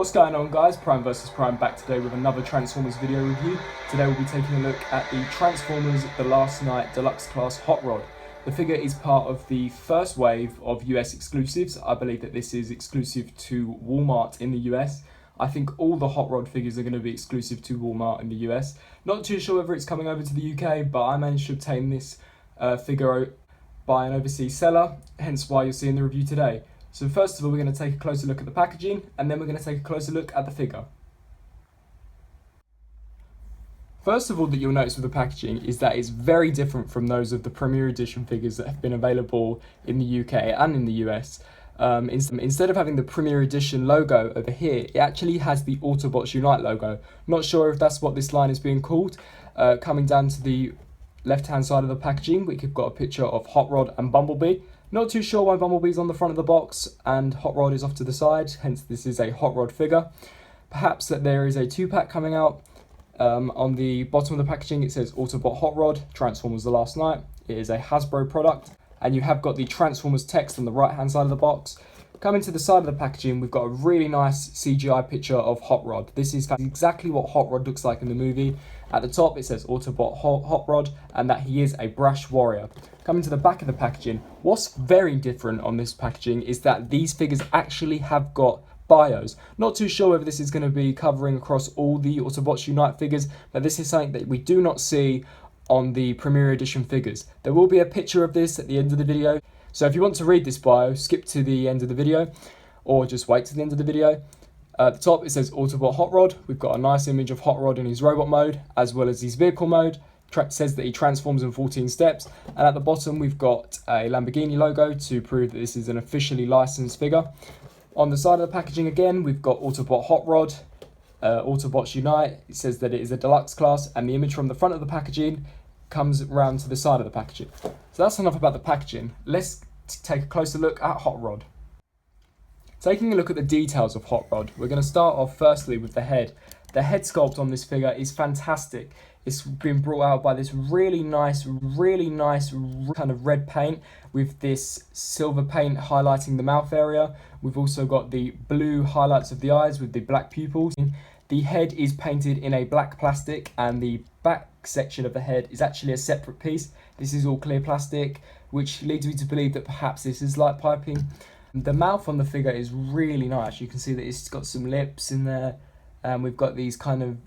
What's going on, guys? Prime vs Prime back today with another Transformers video review. Today we'll be taking a look at the Transformers The Last Night Deluxe Class Hot Rod. The figure is part of the first wave of US exclusives. I believe that this is exclusive to Walmart in the US. I think all the Hot Rod figures are going to be exclusive to Walmart in the US. Not too sure whether it's coming over to the UK, but I managed to obtain this figure by an overseas seller, hence why you're seeing the review today. So first of all, we're going to take a closer look at the packaging, and then we're going to take a closer look at the figure. First of all, that you'll notice with the packaging is that it's very different from those of the Premier Edition figures that have been available in the UK and in the US. Instead of having the Premier Edition logo over here, it actually has the Autobots Unite logo. Not sure if that's what this line is being called. Coming down to the left-hand side of the packaging, we've got a picture of Hot Rod and Bumblebee. Not too sure why Bumblebee's on the front of the box and Hot Rod is off to the side, hence this is a Hot Rod figure. Perhaps that there is a 2-pack coming out. On the bottom of the packaging it says Autobot Hot Rod, Transformers The Last Night. It is a Hasbro product, and you have got the Transformers text on the right hand side of the box. Coming to the side of the packaging, we've got a really nice CGI picture of Hot Rod. This is exactly what Hot Rod looks like in the movie. At the top it says Autobot Hot Rod, and that he is a brash warrior. Coming to the back of the packaging, what's very different on this packaging is that these figures actually have got bios. Not too sure whether this is going to be covering across all the Autobots Unite figures, but this is something that we do not see on the Premier Edition figures. There will be a picture of this at the end of the video, so if you want to read this bio, skip to the end of the video, or just wait to the end of the video. At the top it says Autobot Hot Rod. We've got a nice image of Hot Rod in his robot mode, as well as his vehicle mode. Says that he transforms in 14 steps, and at the bottom we've got a Lamborghini logo to prove that this is an officially licensed figure. On the side of the packaging again, we've got Autobot Hot Rod, Autobots Unite. It says that it is a deluxe class, and the image from the front of the packaging comes around to the side of the packaging. So that's enough about the packaging. Let's take a closer look at Hot Rod. Taking a look at the details of Hot Rod, we're going to start off firstly with the head. The head sculpt on this figure is fantastic. It's been brought out by this really nice kind of red paint with this silver paint highlighting the mouth area. We've also got the blue highlights of the eyes with the black pupils. The head is painted in a black plastic, and the back section of the head is actually a separate piece. This is all clear plastic, which leads me to believe that perhaps this is light piping. The mouth on the figure is really nice. You can see that it's got some lips in there, and we've got these kind of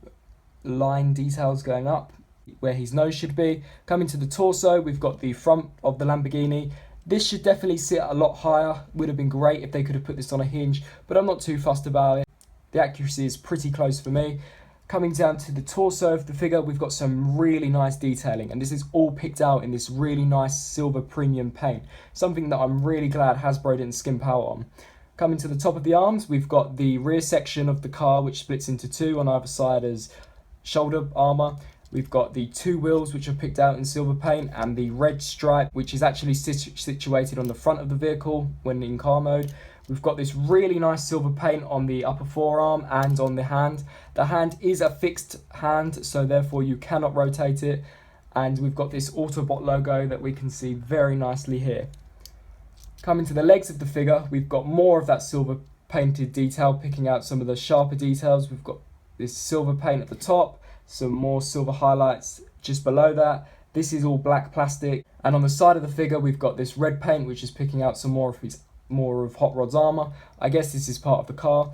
line details going up where his nose should be. Coming to the torso, we've got the front of the Lamborghini. This should definitely sit a lot higher. Would have been great if they could have put this on a hinge, but I'm not too fussed about it. The accuracy is pretty close for me. Coming down to the torso of the figure, we've got some really nice detailing, and this is all picked out in this really nice silver premium paint, something that I'm really glad Hasbro didn't skimp out on. Coming to the top of the arms, we've got the rear section of the car, which splits into two on either side as shoulder armour. We've got the two wheels, which are picked out in silver paint, and the red stripe, which is actually situated on the front of the vehicle when in car mode. We've got this really nice silver paint on the upper forearm and on the hand. The hand is a fixed hand, so therefore you cannot rotate it. And we've got this Autobot logo that we can see very nicely here. Coming to the legs of the figure, we've got more of that silver painted detail, picking out some of the sharper details. We've got this silver paint at the top, some more silver highlights just below that. This is all black plastic. And on the side of the figure, we've got this red paint, which is picking out some more of Hot Rod's armour. I guess this is part of the car.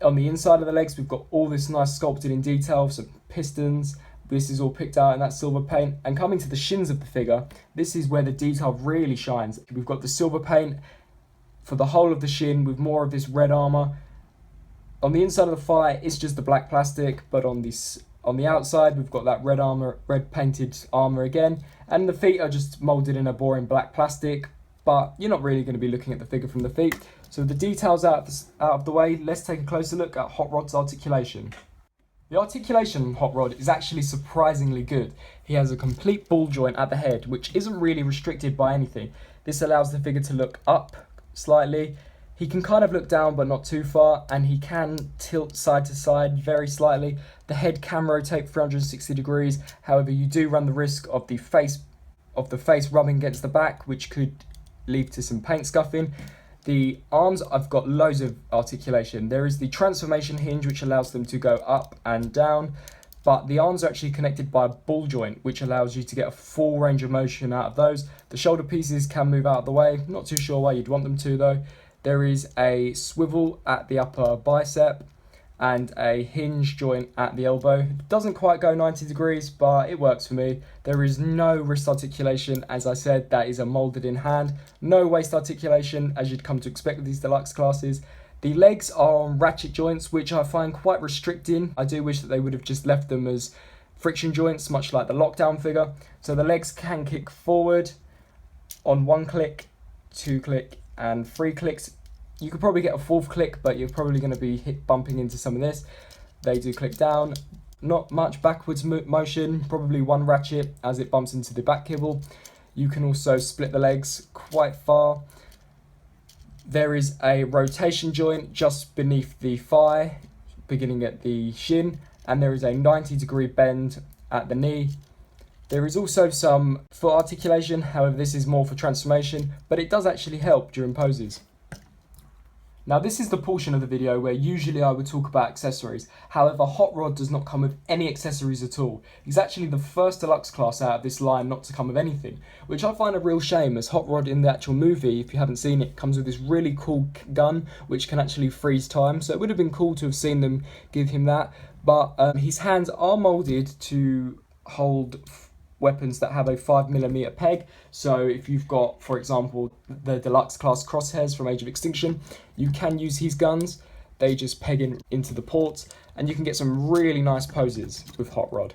On the inside of the legs, we've got all this nice sculpted in detail, some pistons. This is all picked out in that silver paint. And coming to the shins of the figure, this is where the detail really shines. We've got the silver paint for the whole of the shin with more of this red armour. On the inside of the thigh, it's just the black plastic, but on the outside, we've got that red painted armour again. And the feet are just moulded in a boring black plastic, but you're not really going to be looking at the figure from the feet. So with the details out of the way, let's take a closer look at Hot Rod's articulation. The articulation on Hot Rod is actually surprisingly good. He has a complete ball joint at the head, which isn't really restricted by anything. This allows the figure to look up slightly. He can kind of look down, but not too far, and he can tilt side to side very slightly. The head can rotate 360 degrees. However, you do run the risk of the face rubbing against the back, which could lead to some paint scuffing. The arms, I've got loads of articulation. There is the transformation hinge, which allows them to go up and down, but the arms are actually connected by a ball joint, which allows you to get a full range of motion out of those. The shoulder pieces can move out of the way. Not too sure why you'd want them to though. There is a swivel at the upper bicep and a hinge joint at the elbow. It doesn't quite go 90 degrees, but it works for me. There is no wrist articulation. As I said, that is a molded in hand. No waist articulation, as you'd come to expect with these deluxe classes. The legs are on ratchet joints, which I find quite restricting. I do wish that they would have just left them as friction joints, much like the lockdown figure. So the legs can kick forward on 1 click, 2 click, and 3 clicks. You could probably get a 4th click, but you're probably going to be bumping into some of this. They do click down. Not much backwards motion, probably 1 ratchet as it bumps into the back kibble. You can also split the legs quite far. There is a rotation joint just beneath the thigh, beginning at the shin, and there is a 90-degree bend at the knee. There is also some foot articulation, however this is more for transformation, but it does actually help during poses. Now this is the portion of the video where usually I would talk about accessories. However, Hot Rod does not come with any accessories at all. He's actually the first deluxe class out of this line not to come with anything, which I find a real shame, as Hot Rod in the actual movie, if you haven't seen it, comes with this really cool gun which can actually freeze time. So it would have been cool to have seen them give him that. But his hands are molded to hold weapons that have a 5mm peg. So if you've got, for example, the deluxe class crosshairs from Age of Extinction, you can use his guns. They just peg into the ports, and you can get some really nice poses with Hot Rod.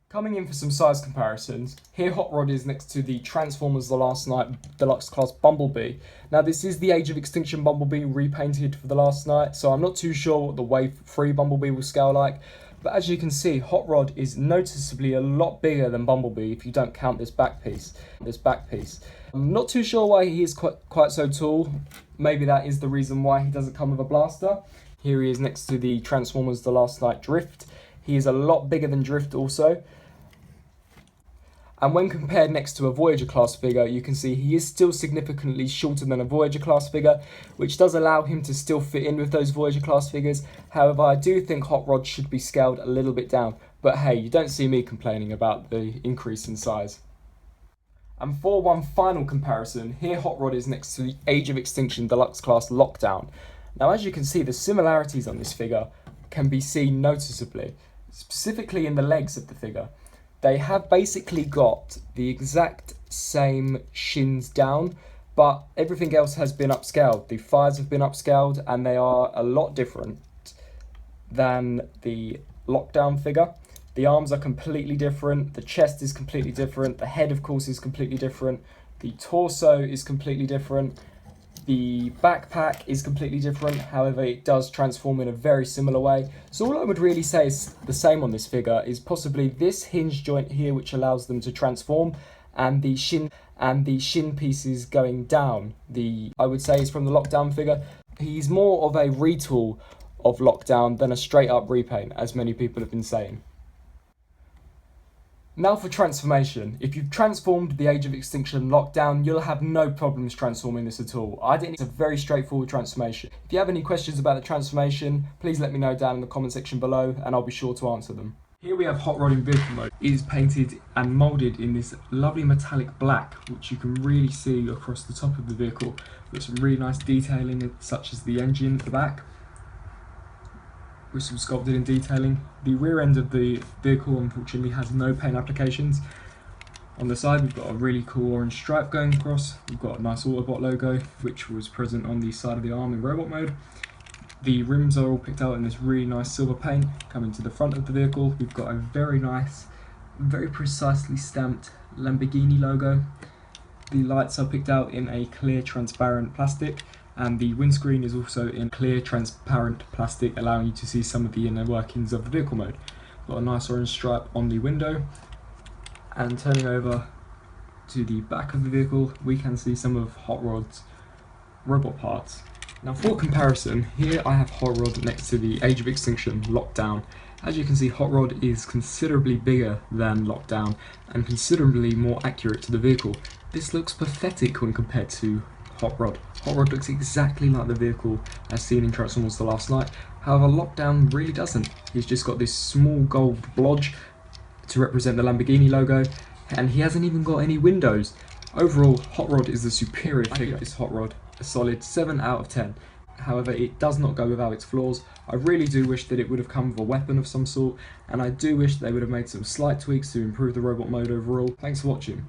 Coming in for some size comparisons, here Hot Rod is next to the Transformers The Last Knight Deluxe Class Bumblebee. Now this is the Age of Extinction Bumblebee repainted for The Last Knight, so I'm not too sure what the Wave 3 Bumblebee will scale like, but as you can see, Hot Rod is noticeably a lot bigger than Bumblebee if you don't count this back piece. I'm not too sure why he is quite so tall. Maybe that is the reason why he doesn't come with a blaster. Here he is next to the Transformers The Last Knight Drift. He is a lot bigger than Drift also. And when compared next to a Voyager class figure, you can see he is still significantly shorter than a Voyager class figure, which does allow him to still fit in with those Voyager class figures. However, I do think Hot Rod should be scaled a little bit down. But hey, you don't see me complaining about the increase in size. And for one final comparison, here Hot Rod is next to the Age of Extinction Deluxe Class Lockdown. Now as you can see, the similarities on this figure can be seen noticeably, specifically in the legs of the figure. They have basically got the exact same shins down, but everything else has been upscaled. The thighs have been upscaled, and they are a lot different than the lockdown figure. The arms are completely different, the chest is completely different, the head of course is completely different, the torso is completely different, the backpack is completely different, however it does transform in a very similar way. So all I would really say is the same on this figure is possibly this hinge joint here, which allows them to transform, and the shin pieces going down. I would say is from the lockdown figure. He's more of a retool of lockdown than a straight up repaint, as many people have been saying. Now for transformation. If you've transformed the Age of Extinction Lockdown, you'll have no problems transforming this at all. It's a very straightforward transformation. If you have any questions about the transformation, please let me know down in the comment section below and I'll be sure to answer them. Here we have Hot Rod in vehicle mode. It is painted and moulded in this lovely metallic black, which you can really see across the top of the vehicle, with some really nice detailing such as the engine at the back, with some sculpted in detailing. The rear end of the vehicle unfortunately has no paint applications. On the side we've got a really cool orange stripe going across. We've got a nice Autobot logo which was present on the side of the arm in robot mode. The rims are all picked out in this really nice silver paint. Coming to the front of the vehicle, we've got a very nice, very precisely stamped Lamborghini logo. The lights are picked out in a clear transparent plastic, and the windscreen is also in clear transparent plastic, allowing you to see some of the inner workings of the vehicle mode. Got a nice orange stripe on the window, and turning over to the back of the vehicle we can see some of Hot Rod's robot parts. Now for comparison, here I have Hot Rod next to the Age of Extinction Lockdown As you can see, Hot Rod is considerably bigger than Lockdown and considerably more accurate to the vehicle. This looks pathetic when compared to Hot Rod. Hot Rod looks exactly like the vehicle as seen in Transformers The Last Night. However, Lockdown really doesn't. He's just got this small gold blodge to represent the Lamborghini logo, and he hasn't even got any windows. Overall, Hot Rod is the superior figure. I give this Hot Rod a solid 7 out of 10. However, it does not go without its flaws. I really do wish that it would have come with a weapon of some sort, and I do wish they would have made some slight tweaks to improve the robot mode overall. Thanks for watching.